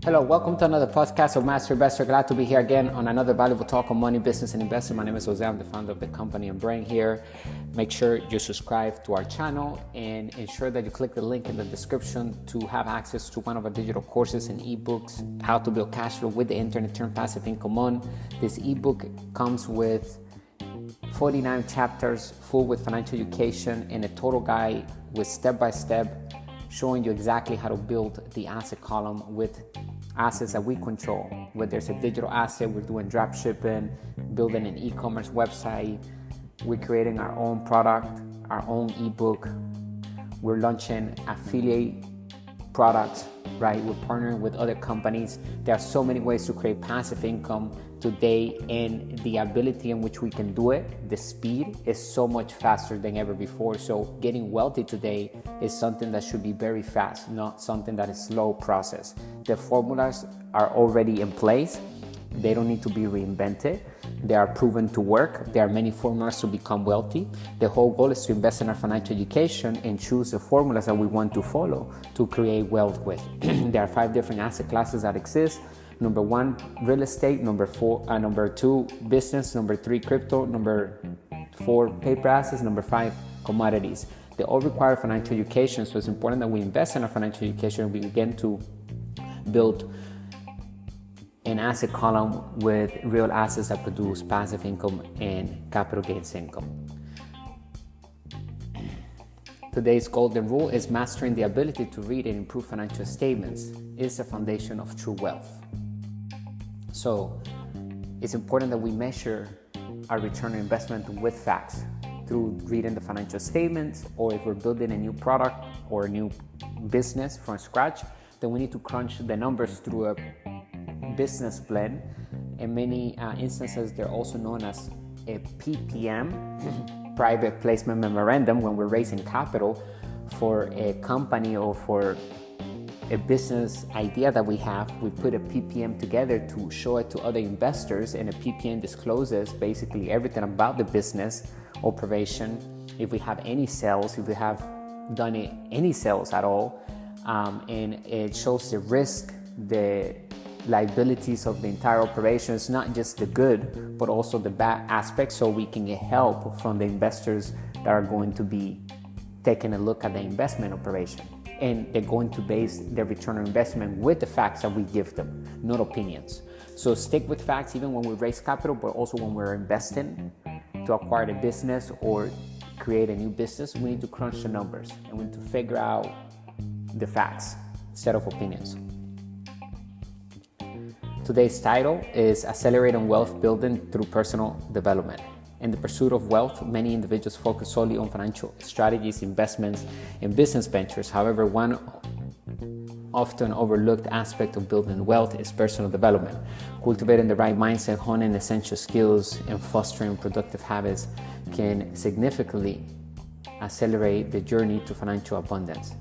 Hello, welcome to another podcast of Master Investor. Glad to be here again on another valuable talk on money, business, and investing. My name is Jose. I'm the founder of the company and brand here. Make sure you subscribe to our channel and ensure that you click the link in the description to have access to one of our digital courses and ebooks, how to build cash flow with the internet, turn passive income on. This ebook comes with 49 chapters full with financial education and a total guide with step-by-step showing you exactly how to build the asset column with assets that we control. Whether there's a digital asset, we're doing drop shipping, building an e-commerce website, we're creating our own product, our own ebook, we're launching affiliate products, right? We're partnering with other companies. There are so many ways to create passive income today, and the ability in which we can do it, the speed is so much faster than ever before. So getting wealthy today is something that should be very fast, not something that is slow process. The formulas are already in place. They don't need to be reinvented. They are proven to work. There are many formulas to become wealthy. The whole goal is to invest in our financial education and choose the formulas that we want to follow to create wealth with. There are 5 different asset classes that exist. Number 1, real estate. Number 2, business. Number 3, crypto. Number 4, paper assets. Number 5, commodities. They all require financial education, so it's important that we invest in our financial education and we begin to build an asset column with real assets that produce passive income and capital gains income. Today's golden rule is mastering the ability to read and improve financial statements is the foundation of true wealth. So it's important that we measure our return on investment with facts through reading the financial statements, or if we're building a new product or a new business from scratch, then we need to crunch the numbers through a business plan. In many instances, they're also known as a PPM, private placement memorandum. When we're raising capital for a company or for a business idea that we have, we put a PPM together to show it to other investors, and a PPM discloses basically everything about the business operation. If we have any sales, if we have done any sales at all, and it shows the risk, the liabilities of the entire operation. It's not just the good, but also the bad aspects, so we can get help from the investors that are going to be taking a look at the investment operation. And they're going to base their return on investment with the facts that we give them, not opinions. So stick with facts even when we raise capital, but also when we're investing to acquire a business or create a new business. We need to crunch the numbers and we need to figure out the facts instead of opinions. Today's title is Accelerating Wealth Building Through Personal Development. In the pursuit of wealth, many individuals focus solely on financial strategies, investments, and business ventures. However, one often overlooked aspect of building wealth is personal development. Cultivating the right mindset, honing essential skills, and fostering productive habits can significantly accelerate the journey to financial abundance.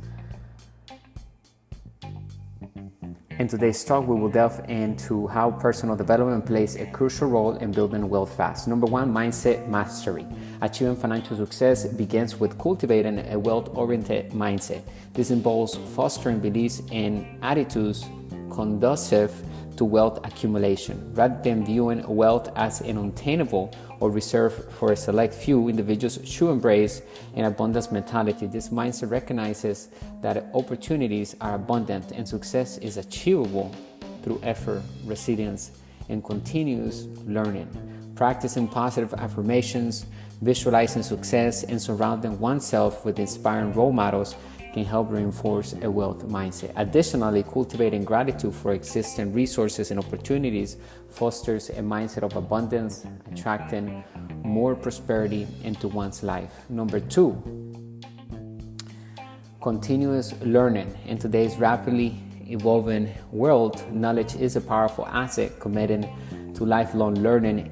In today's talk, we will delve into how personal development plays a crucial role in building wealth fast. Number 1, mindset mastery. Achieving financial success begins with cultivating a wealth-oriented mindset. This involves fostering beliefs and attitudes conducive to wealth accumulation. Rather than viewing wealth as an unattainable or reserved for a select few, individuals should embrace an abundance mentality. This mindset recognizes that opportunities are abundant and success is achievable through effort, resilience, and continuous learning. Practicing positive affirmations, visualizing success, and surrounding oneself with inspiring role models can help reinforce a wealth mindset. Additionally, cultivating gratitude for existing resources and opportunities fosters a mindset of abundance, attracting more prosperity into one's life. Number 2, continuous learning. In today's rapidly evolving world, knowledge is a powerful asset. Committing to lifelong learning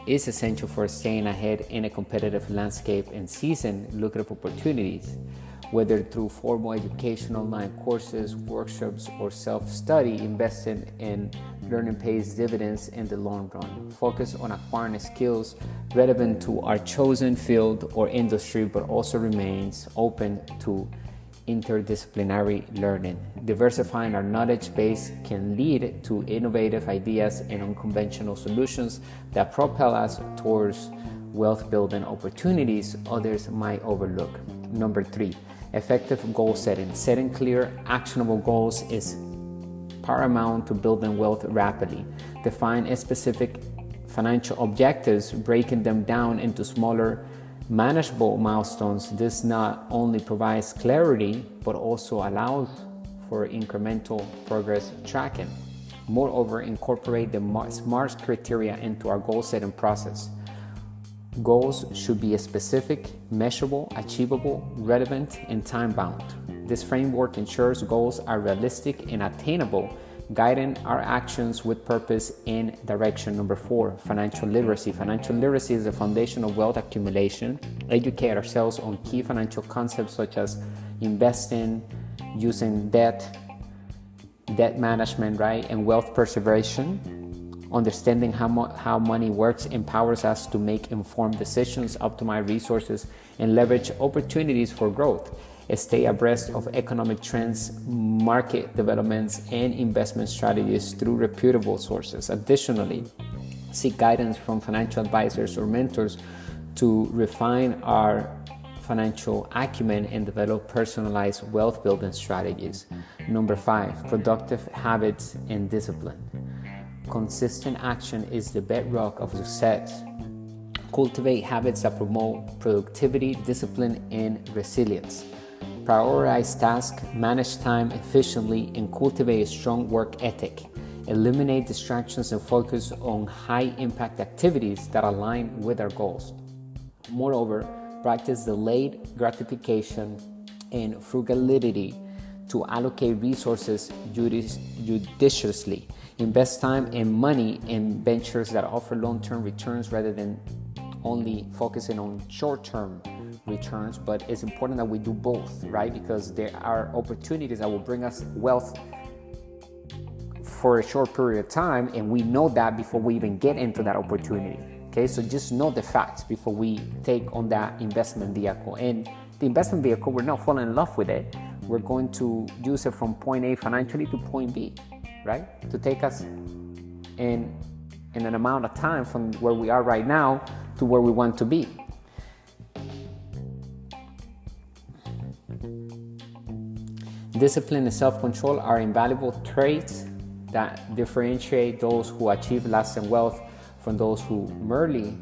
is essential for staying ahead in a competitive landscape and seizing lucrative opportunities. Whether through formal education, online courses, workshops, or self-study, investing in learning pays dividends in the long run. Focus on acquiring skills relevant to our chosen field or industry, but also remains open to interdisciplinary learning. Diversifying our knowledge base can lead to innovative ideas and unconventional solutions that propel us towards wealth building opportunities others might overlook. Number 3, effective goal setting. Setting clear, actionable goals is paramount to building wealth rapidly. Define a specific financial objectives, breaking them down into smaller, manageable milestones. This not only provides clarity, but also allows for incremental progress tracking. Moreover, incorporate the SMART criteria into our goal setting process. Goals should be specific, measurable, achievable, relevant, and time-bound. This framework ensures goals are realistic and attainable, guiding our actions with purpose and direction. Number 4, financial literacy. Financial literacy is the foundation of wealth accumulation. Educate ourselves on key financial concepts such as investing, using debt management, right, and wealth preservation. Understanding how money works empowers us to make informed decisions, optimize resources, and leverage opportunities for growth. Stay abreast of economic trends, market developments, and investment strategies through reputable sources. Additionally, seek guidance from financial advisors or mentors to refine our financial acumen and develop personalized wealth building strategies. Number 5, productive habits and discipline. Consistent action is the bedrock of success. Cultivate habits that promote productivity, discipline, and resilience. Prioritize tasks, manage time efficiently, and cultivate a strong work ethic. Eliminate distractions and focus on high-impact activities that align with our goals. Moreover, practice delayed gratification and frugality to allocate resources judiciously. Invest time and money in ventures that offer long-term returns rather than only focusing on short-term returns. But it's important that we do both, right? Because there are opportunities that will bring us wealth for a short period of time, and we know that before we even get into that opportunity. Okay, so just know the facts before we take on that investment vehicle. And the investment vehicle, we're not falling in love with it. We're going to use it from point A financially to point B, right? To take us in an amount of time from where we are right now to where we want to be. Discipline and self-control are invaluable traits that differentiate those who achieve lasting wealth from those who merely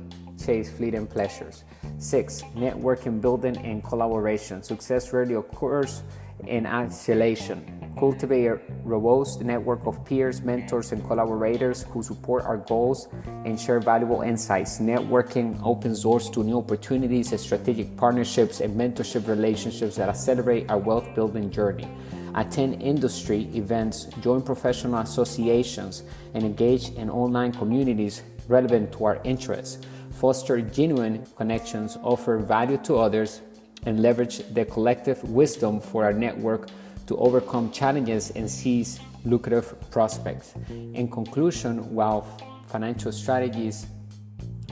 chase fleeting pleasures. 6, networking, building, and collaboration. Success rarely occurs in isolation. Cultivate a robust network of peers, mentors, and collaborators who support our goals and share valuable insights. Networking opens doors to new opportunities, strategic partnerships, and mentorship relationships that accelerate our wealth building journey. Attend industry events, join professional associations, and engage in online communities relevant to our interests. Foster genuine connections, offer value to others, and leverage the collective wisdom for our network to overcome challenges and seize lucrative prospects. In conclusion, while financial strategies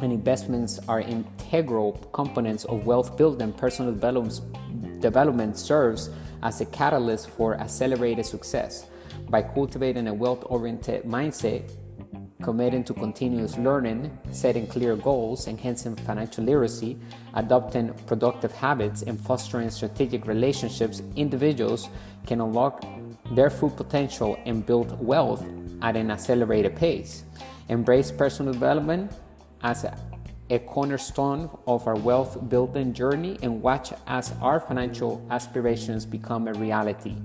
and investments are integral components of wealth building, personal development serves as a catalyst for accelerated success. By cultivating a wealth-oriented mindset, committing to continuous learning, setting clear goals, enhancing financial literacy, adopting productive habits, and fostering strategic relationships, individuals can unlock their full potential and build wealth at an accelerated pace. Embrace personal development as a cornerstone of our wealth building journey and watch as our financial aspirations become a reality.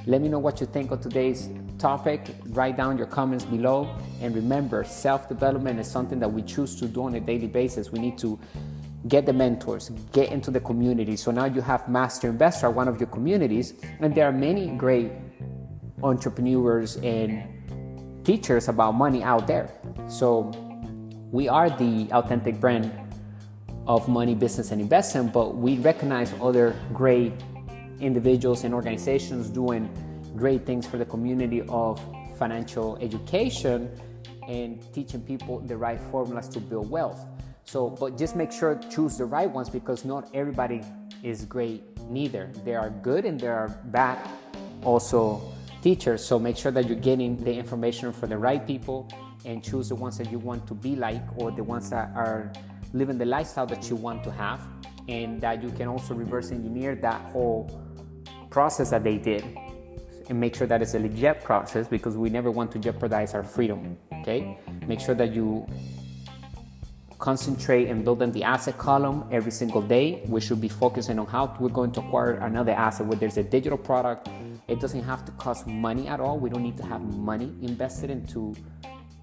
Let me know what you think of today's topic. Write down your comments below. And remember, self-development is something that we choose to do on a daily basis. We need to get the mentors, get into the community. So now you have Master Investor, one of your communities, and there are many great entrepreneurs and teachers about money out there. So we are the authentic brand of money, business, and investment, but we recognize other great individuals and organizations doing great things for the community of financial education and teaching people the right formulas to build wealth. So, but just make sure to choose the right ones, because not everybody is great neither. There are good and there are bad also teachers. So make sure that you're getting the information for the right people and choose the ones that you want to be like, or the ones that are living the lifestyle that you want to have, and that you can also reverse engineer that whole process that they did and make sure that it's a legit process, because we never want to jeopardize our freedom. Okay, make sure that you concentrate and build on the asset column every single day. We should be focusing on how we're going to acquire another asset, whether it's a digital product. It doesn't have to cost money at all. We don't need to have money invested into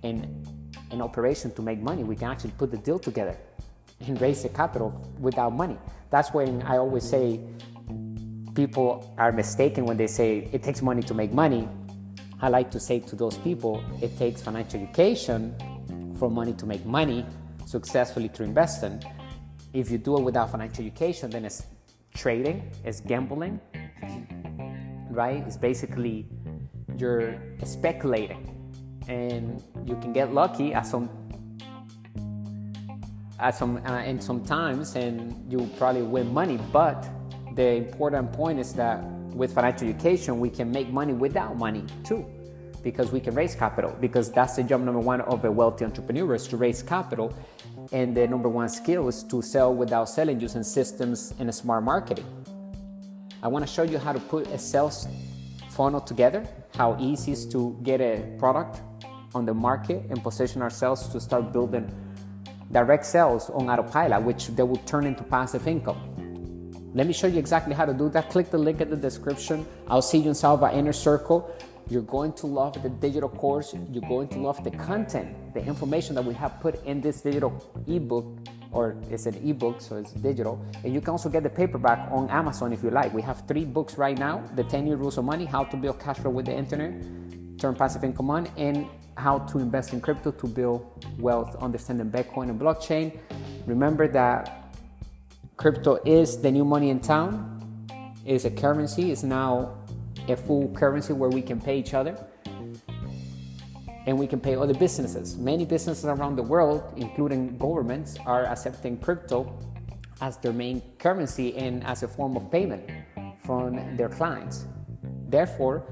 an operation to make money. We can actually put the deal together and raise the capital without money. That's when I always say people are mistaken when they say it takes money to make money. I like to say to those people, it takes financial education for money to make money successfully through investing. If you do it without financial education, then it's trading, it's gambling, right? It's basically you're speculating, and you can get lucky and sometimes, and you probably win money. But the important point is that with financial education, we can make money without money too, because we can raise capital, because that's the job number one of a wealthy entrepreneur, is to raise capital. And the number one skill is to sell without selling, using systems and a smart marketing. I want to show you how to put a sales funnel together, how easy it is to get a product on the market and position ourselves to start building direct sales on autopilot, which they will turn into passive income. Let me show you exactly how to do that. Click the link in the description. I'll see you inside our inner circle. You're going to love the digital course. You're going to love the content, the information that we have put in this digital ebook, or it's an ebook, so it's digital. And you can also get the paperback on Amazon if you like. We have 3 books right now: The 10-Year Rules of Money, How to Build Cash Flow with the Internet, Turn Passive Income On, and How to Invest in Crypto to Build Wealth, Understanding Bitcoin and Blockchain. Remember that crypto is the new money in town. It is a currency. It's now a full currency where we can pay each other and we can pay other businesses. Many businesses around the world, including governments, are accepting crypto as their main currency and as a form of payment from their clients. Therefore,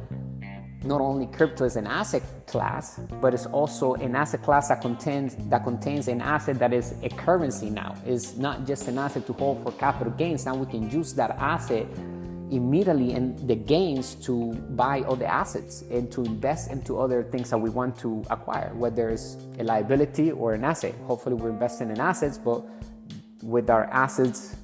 not only crypto is an asset class, but it's also an asset class that contains an asset that is a currency now. It's not just an asset to hold for capital gains. Now we can use that asset immediately and the gains to buy other assets and to invest into other things that we want to acquire, whether it's a liability or an asset. Hopefully we're investing in assets, but with our assets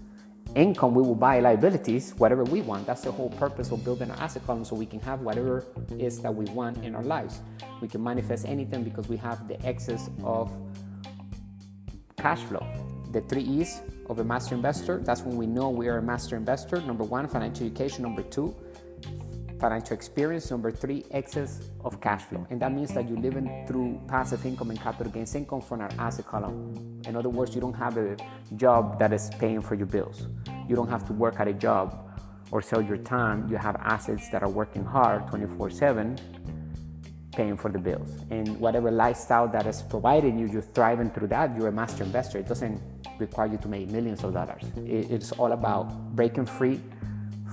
income, we will buy liabilities, whatever we want. That's the whole purpose of building our asset column, so we can have whatever it is that we want in our lives. We can manifest anything because we have the excess of cash flow. The 3 E's of a master investor, that's when we know we are a master investor. Number 1, financial education. Number 2, financial experience. Number 3, excess of cash flow. And that means that you're living through passive income and capital gains income from our asset column. In other words, you don't have a job that is paying for your bills. You don't have to work at a job or sell your time. You have assets that are working hard 24/7, paying for the bills. And whatever lifestyle that is providing you, you're thriving through that. You're a master investor. It doesn't require you to make millions of dollars. It's all about breaking free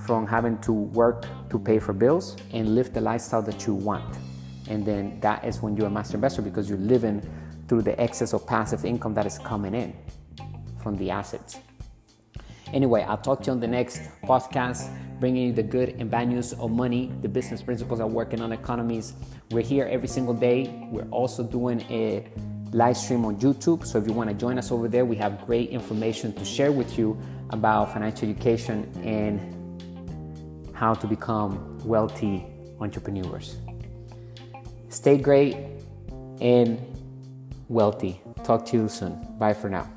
from having to work to pay for bills and live the lifestyle that you want. And then that is when you're a master investor, because you're living through the excess of passive income that is coming in from the assets. Anyway, I'll talk to you on the next podcast, bringing you the good and bad news of money, the business principles of working on economies. We're here every single day. We're also doing a live stream on YouTube. So if you want to join us over there, we have great information to share with you about financial education and how to become wealthy entrepreneurs. Stay great and wealthy. Talk to you soon. Bye for now.